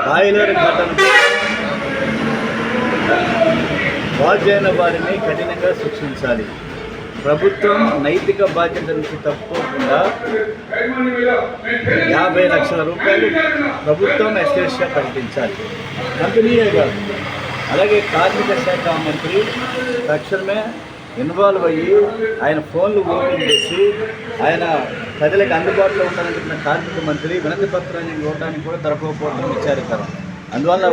Boiler ఘటన బాధ్యులైన వారిని కఠినంగా శిక్షించాలి. ప్రభుత్వం నైతిక బాధ్యత నుంచి తప్పుకోకుండా 50 లక్షల రూపాయలు ప్రభుత్వం ఎస్టేట్గా ప్రకటించాలి. కంపెనీయే కాదు, అలాగే కార్మిక శాఖ మంత్రి తక్షణమే ఇన్వాల్వ్ అయ్యి ఆయన ఫోన్లు ఓపెన్ చేసి ఆయన ప్రజలకు అందుబాటులో ఉండాలనుకున్న కార్మిక మంత్రి వినతి పత్రాన్ని ఇవ్వడానికి కూడా దొరకకపోవడం విచారికరం. అందువల్ల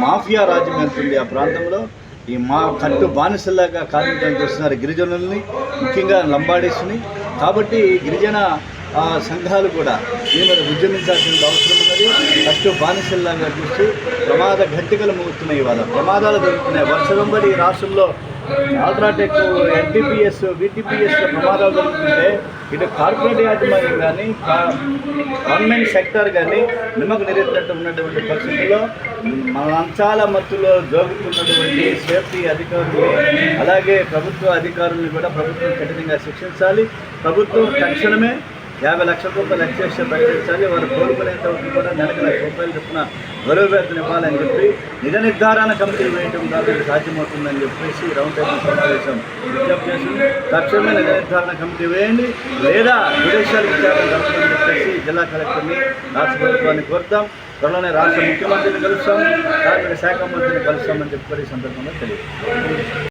మాఫియా రాజ్యం వెళ్తుంది ఆ ప్రాంతంలో. ఈ కట్టు బానిసల్లాగా కార్మికులను చూస్తున్నారు గిరిజనుల్ని, ముఖ్యంగా లంబాడీస్ని. కాబట్టి గిరిజన సంఘాలు కూడా దీని మీద ఉద్యమించాల్సిన అవసరం ఉన్నది. కట్టు బానిసల్లాగా చూస్తూ ప్రమాద ఘంటికలు మోగుతున్నాయి. ఇవాళ ప్రమాదాలు జరుగుతున్నాయి. వర్ష వెంబడి రాష్ట్రంలో అల్ట్రాటెక్, ఎన్టీపీఎస్, వీటీపీఎస్లో ప్రమాదాలు జరుగుతుంటే ఇటు కార్పొరేట్ యాజమాన్యం కానీ గవర్నమెంట్ సెక్టర్ కానీ నిమ్మకు నీరెత్తినట్టు ఉన్నటువంటి పరిస్థితుల్లో మన లంచాల మత్తులో జోగుతున్నటువంటి సేఫ్టీ అధికారులు అలాగే ప్రభుత్వ అధికారులను కూడా ప్రభుత్వం కఠినంగా శిక్షించాలి. ప్రభుత్వం తక్షణమే 50 లక్షల రూపాయలు ఎక్సైజ్ ప్రకటించాలి. వారు కోలుకునేంత వరకు కూడా నెలకు ₹1,00,000 చొప్పున గౌరవ వేతనం ఇవ్వాలని చెప్పి నిజ నిర్ధారణ కమిటీ వేయడం ద్వారా సాధ్యమవుతుందని చెప్పేసి రౌండ్ టేబుల్ సమావేశం విజ్ఞప్తి చేసింది. తక్షణమే నిజ నిర్ధారణ కమిటీ వేయండి, లేదా జ్యుడిషియల్ విచారణ జరపాలని చెప్పేసి జిల్లా కలెక్టర్ని, రాష్ట్ర ప్రభుత్వాన్ని కోరుతాం. త్వరలోనే రాష్ట్ర ముఖ్యమంత్రిని కలుస్తాం, కార్మిక శాఖ మంత్రిని కలుస్తామని చెప్పి ఈ సందర్భంగా తెలియదు.